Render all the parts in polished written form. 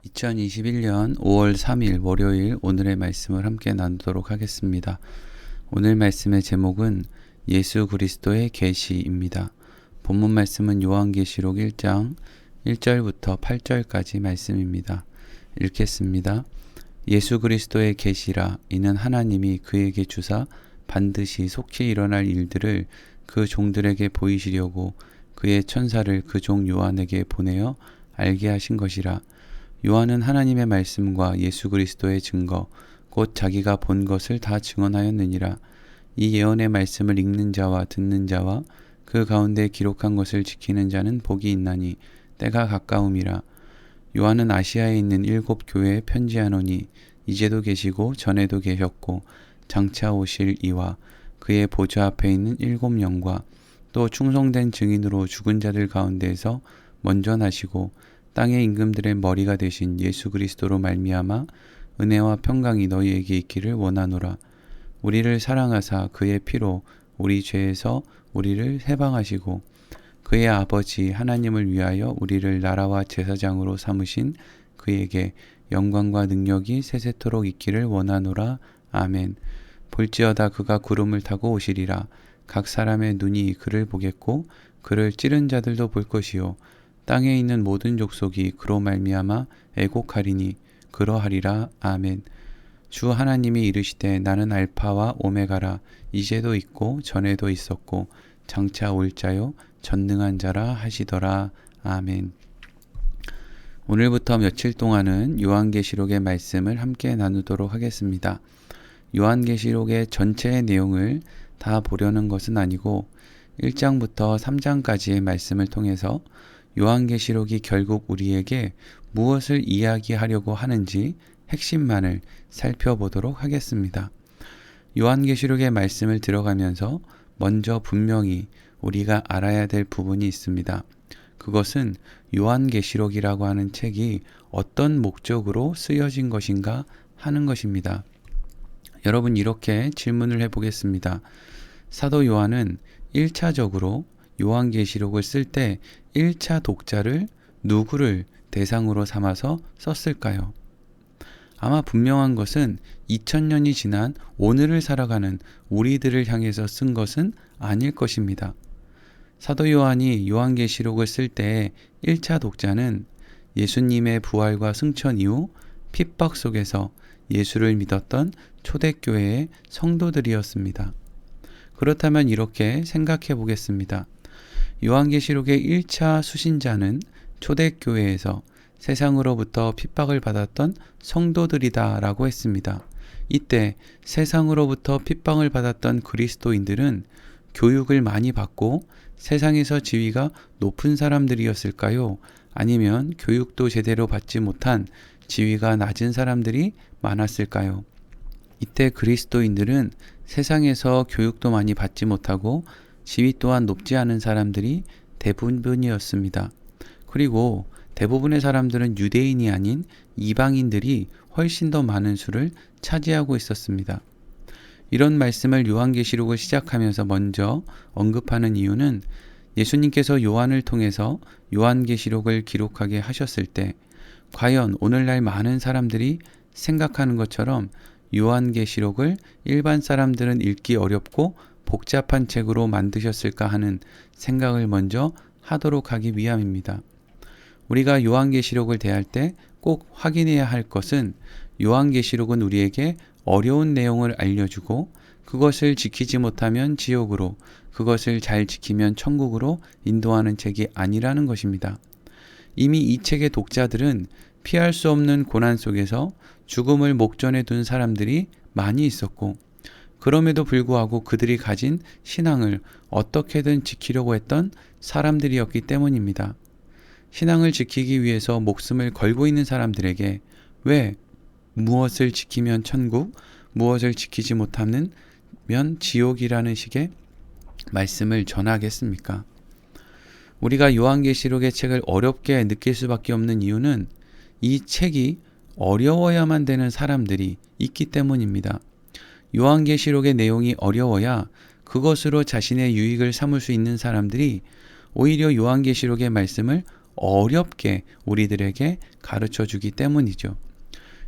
2021년 5월 3일 월요일 오늘의 말씀을 함께 나누도록 하겠습니다. 오늘 말씀의 제목은 예수 그리스도의 계시입니다. 본문 말씀은 요한계시록 1장 1절부터 8절까지 말씀입니다. 읽겠습니다. 예수 그리스도의 계시라. 이는 하나님이 그에게 주사 반드시 속히 일어날 일들을 그 종들에게 보이시려고 그의 천사를 그 종 요한에게 보내어 알게 하신 것이라. 요한은 하나님의 말씀과 예수 그리스도의 증거 곧 자기가 본 것을 다 증언하였느니라. 이 예언의 말씀을 읽는 자와 듣는 자와 그 가운데 기록한 것을 지키는 자는 복이 있나니 때가 가까움이라. 요한은 아시아에 있는 7 교회에 편지하노니 이제도 계시고 전에도 계셨고 장차 오실 이와 그의 보좌 앞에 있는 7 영과 또 충성된 증인으로 죽은 자들 가운데에서 먼저 나시고 땅의 임금들의 머리가 되신 예수 그리스도로 말미암아 은혜와 평강이 너희에게 있기를 원하노라. 우리를 사랑하사 그의 피로 우리 죄에서 우리를 해방하시고 그의 아버지 하나님을 위하여 우리를 나라와 제사장으로 삼으신 그에게 영광과 능력이 세세토록 있기를 원하노라. 아멘. 볼지어다 그가 구름을 타고 오시리라. 각 사람의 눈이 그를 보겠고 그를 찌른 자들도 볼 것이요 땅에 있는 모든 족속이 그로 말미암아 애곡하리니 그러하리라. 아멘. 주 하나님이 이르시되 나는 알파와 오메가라. 이제도 있고 전에도 있었고 장차 올 자요 전능한 자라 하시더라. 아멘. 오늘부터 며칠 동안은 요한계시록의 말씀을 함께 나누도록 하겠습니다. 요한계시록의 전체의 내용을 다 보려는 것은 아니고 1장부터 3장까지의 말씀을 통해서 요한계시록이 결국 우리에게 무엇을 이야기하려고 하는지 핵심만을 살펴보도록 하겠습니다. 요한계시록의 말씀을 들어가면서 먼저 분명히 우리가 알아야 될 부분이 있습니다. 그것은 요한계시록이라고 하는 책이 어떤 목적으로 쓰여진 것인가 하는 것입니다. 여러분, 이렇게 질문을 해보겠습니다. 사도 요한은 1차적으로 요한계시록을 쓸 때 1차 독자를 누구를 대상으로 삼아서 썼을까요? 아마 분명한 것은 2000년이 지난 오늘을 살아가는 우리들을 향해서 쓴 것은 아닐 것입니다. 사도 요한이 요한계시록을 쓸 때의 1차 독자는 예수님의 부활과 승천 이후 핍박 속에서 예수를 믿었던 초대교회의 성도들이었습니다. 그렇다면 이렇게 생각해 보겠습니다. 요한계시록의 1차 수신자는 초대교회에서 세상으로부터 핍박을 받았던 성도들이다 라고 했습니다. 이때 세상으로부터 핍박을 받았던 그리스도인들은 교육을 많이 받고 세상에서 지위가 높은 사람들이었을까요? 아니면 교육도 제대로 받지 못한 지위가 낮은 사람들이 많았을까요? 이때 그리스도인들은 세상에서 교육도 많이 받지 못하고 지위 또한 높지 않은 사람들이 대부분이었습니다. 그리고 대부분의 사람들은 유대인이 아닌 이방인들이 훨씬 더 많은 수를 차지하고 있었습니다. 이런 말씀을 요한계시록을 시작하면서 먼저 언급하는 이유는 예수님께서 요한을 통해서 요한계시록을 기록하게 하셨을 때 과연 오늘날 많은 사람들이 생각하는 것처럼 요한계시록을 일반 사람들은 읽기 어렵고 복잡한 책으로 만드셨을까 하는 생각을 먼저 하도록 하기 위함입니다. 우리가 요한계시록을 대할 때 꼭 확인해야 할 것은 요한계시록은 우리에게 어려운 내용을 알려주고 그것을 지키지 못하면 지옥으로, 그것을 잘 지키면 천국으로 인도하는 책이 아니라는 것입니다. 이미 이 책의 독자들은 피할 수 없는 고난 속에서 죽음을 목전에 둔 사람들이 많이 있었고 그럼에도 불구하고 그들이 가진 신앙을 어떻게든 지키려고 했던 사람들이었기 때문입니다. 신앙을 지키기 위해서 목숨을 걸고 있는 사람들에게 왜 무엇을 지키면 천국, 무엇을 지키지 못하면 지옥이라는 식의 말씀을 전하겠습니까? 우리가 요한계시록의 책을 어렵게 느낄 수밖에 없는 이유는 이 책이 어려워야만 되는 사람들이 있기 때문입니다. 요한계시록의 내용이 어려워야 그것으로 자신의 유익을 삼을 수 있는 사람들이 오히려 요한계시록의 말씀을 어렵게 우리들에게 가르쳐 주기 때문이죠.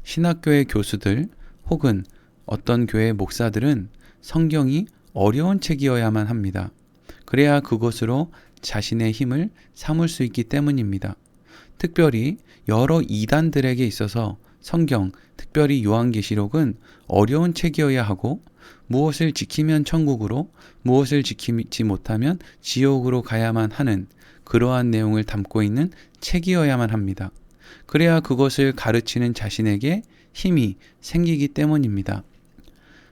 신학교의 교수들 혹은 어떤 교회 목사들은 성경이 어려운 책이어야만 합니다. 그래야 그것으로 자신의 힘을 삼을 수 있기 때문입니다. 특별히 여러 이단들에게 있어서 성경, 특별히 요한계시록은 어려운 책이어야 하고 무엇을 지키면 천국으로, 무엇을 지키지 못하면 지옥으로 가야만 하는 그러한 내용을 담고 있는 책이어야만 합니다. 그래야 그것을 가르치는 자신에게 힘이 생기기 때문입니다.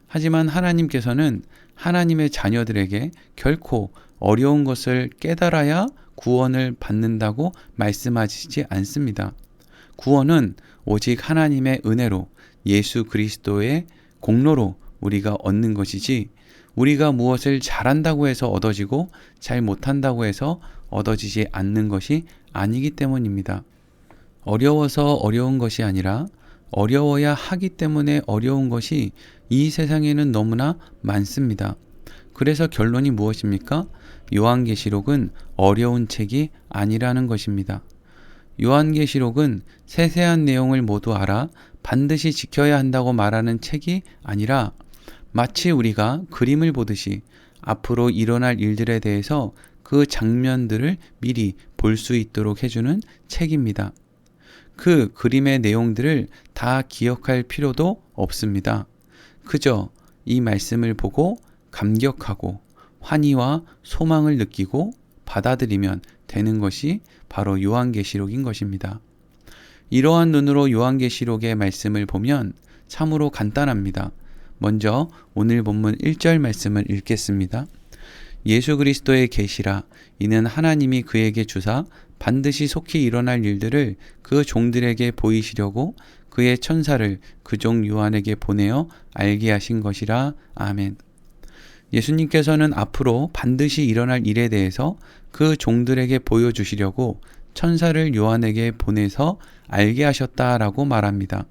하지만 하나님께서는 하나님의 자녀들에게 결코 어려운 것을 깨달아야 구원을 받는다고 말씀하시지 않습니다. 구원은 오직 하나님의 은혜로 예수 그리스도의 공로로 우리가 얻는 것이지 우리가 무엇을 잘한다고 해서 얻어지고 잘 못한다고 해서 얻어지지 않는 것이 아니기 때문입니다. 어려워서 어려운 것이 아니라 어려워야 하기 때문에 어려운 것이 이 세상에는 너무나 많습니다. 그래서 결론이 무엇입니까? 요한계시록은 어려운 책이 아니라는 것입니다. 요한계시록은 세세한 내용을 모두 알아 반드시 지켜야 한다고 말하는 책이 아니라 마치 우리가 그림을 보듯이 앞으로 일어날 일들에 대해서 그 장면들을 미리 볼 수 있도록 해주는 책입니다. 그 그림의 내용들을 다 기억할 필요도 없습니다. 그저 이 말씀을 보고 감격하고 환희와 소망을 느끼고 받아들이면 되는 것이 바로 요한계시록인 것입니다. 이러한 눈으로 요한계시록의 말씀을 보면 참으로 간단합니다. 먼저 오늘 본문 1절 말씀을 읽겠습니다. 예수 그리스도의 계시라 이는 하나님이 그에게 주사 반드시 속히 일어날 일들을 그 종들에게 보이시려고 그의 천사를 그 종 요한에게 보내어 알게 하신 것이라. 아멘. 예수님께서는 앞으로 반드시 일어날 일에 대해서 그 종들에게 보여주시려고 천사를 요한에게 보내서 알게 하셨다라고 말합니다.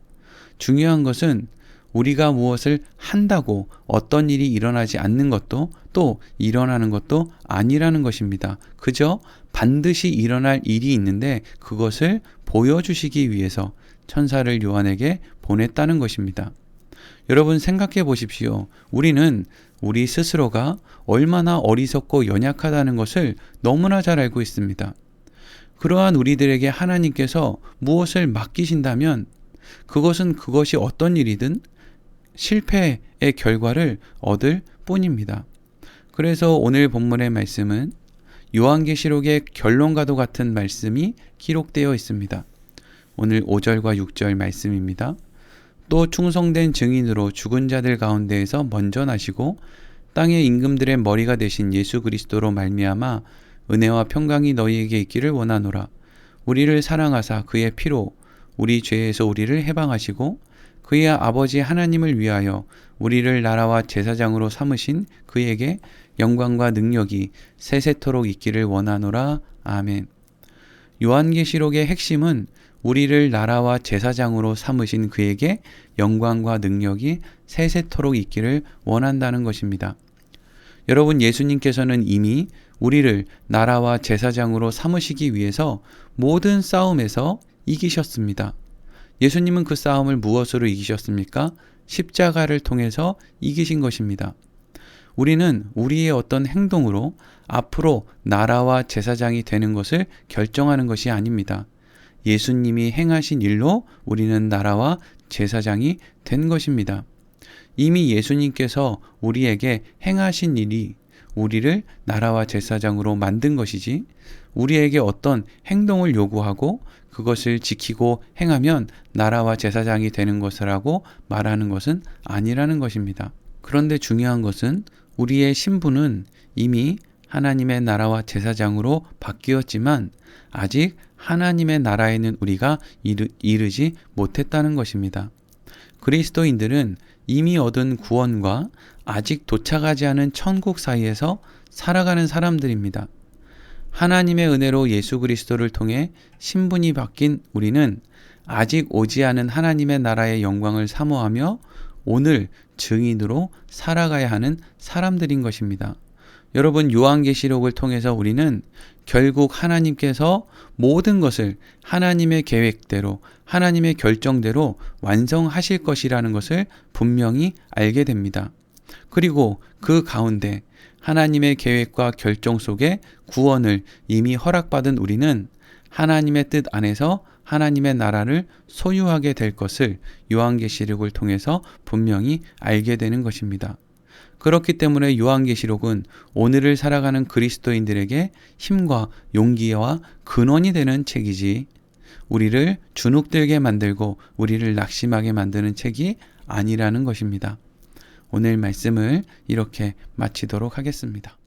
중요한 것은 우리가 무엇을 한다고 어떤 일이 일어나지 않는 것도 또 일어나는 것도 아니라는 것입니다. 그저 반드시 일어날 일이 있는데 그것을 보여주시기 위해서 천사를 요한에게 보냈다는 것입니다. 여러분 생각해 보십시오. 우리는 우리 스스로가 얼마나 어리석고 연약하다는 것을 너무나 잘 알고 있습니다. 그러한 우리들에게 하나님께서 무엇을 맡기신다면 그것이 어떤 일이든 실패의 결과를 얻을 뿐입니다. 그래서 오늘 본문의 말씀은 요한계시록의 결론과도 같은 말씀이 기록되어 있습니다. 오늘 5절과 6절 말씀입니다. 또 충성된 증인으로 죽은 자들 가운데에서 먼저 나시고 땅의 임금들의 머리가 되신 예수 그리스도로 말미암아 은혜와 평강이 너희에게 있기를 원하노라. 우리를 사랑하사 그의 피로 우리 죄에서 우리를 해방하시고 그의 아버지 하나님을 위하여 우리를 나라와 제사장으로 삼으신 그에게 영광과 능력이 세세토록 있기를 원하노라. 아멘. 요한계시록의 핵심은 우리를 나라와 제사장으로 삼으신 그에게 영광과 능력이 세세토록 있기를 원한다는 것입니다. 여러분, 예수님께서는 이미 우리를 나라와 제사장으로 삼으시기 위해서 모든 싸움에서 이기셨습니다. 예수님은 그 싸움을 무엇으로 이기셨습니까? 십자가를 통해서 이기신 것입니다. 우리는 우리의 어떤 행동으로 앞으로 나라와 제사장이 되는 것을 결정하는 것이 아닙니다. 예수님이 행하신 일로 우리는 나라와 제사장이 된 것입니다. 이미 예수님께서 우리에게 행하신 일이 우리를 나라와 제사장으로 만든 것이지 우리에게 어떤 행동을 요구하고 그것을 지키고 행하면 나라와 제사장이 되는 것이라고 말하는 것은 아니라는 것입니다. 그런데 중요한 것은 우리의 신분은 이미 하나님의 나라와 제사장으로 바뀌었지만 아직 하나님의 나라에는 우리가 이르지 못했다는 것입니다. 그리스도인들은 이미 얻은 구원과 아직 도착하지 않은 천국 사이에서 살아가는 사람들입니다. 하나님의 은혜로 예수 그리스도를 통해 신분이 바뀐 우리는 아직 오지 않은 하나님의 나라의 영광을 사모하며 오늘 증인으로 살아가야 하는 사람들인 것입니다. 여러분, 요한계시록을 통해서 우리는 결국 하나님께서 모든 것을 하나님의 계획대로, 하나님의 결정대로 완성하실 것이라는 것을 분명히 알게 됩니다. 그리고 그 가운데 하나님의 계획과 결정 속에 구원을 이미 허락받은 우리는 하나님의 뜻 안에서 하나님의 나라를 소유하게 될 것을 요한계시록을 통해서 분명히 알게 되는 것입니다. 그렇기 때문에 요한계시록은 오늘을 살아가는 그리스도인들에게 힘과 용기와 근원이 되는 책이지, 우리를 주눅들게 만들고 우리를 낙심하게 만드는 책이 아니라는 것입니다. 오늘 말씀을 이렇게 마치도록 하겠습니다.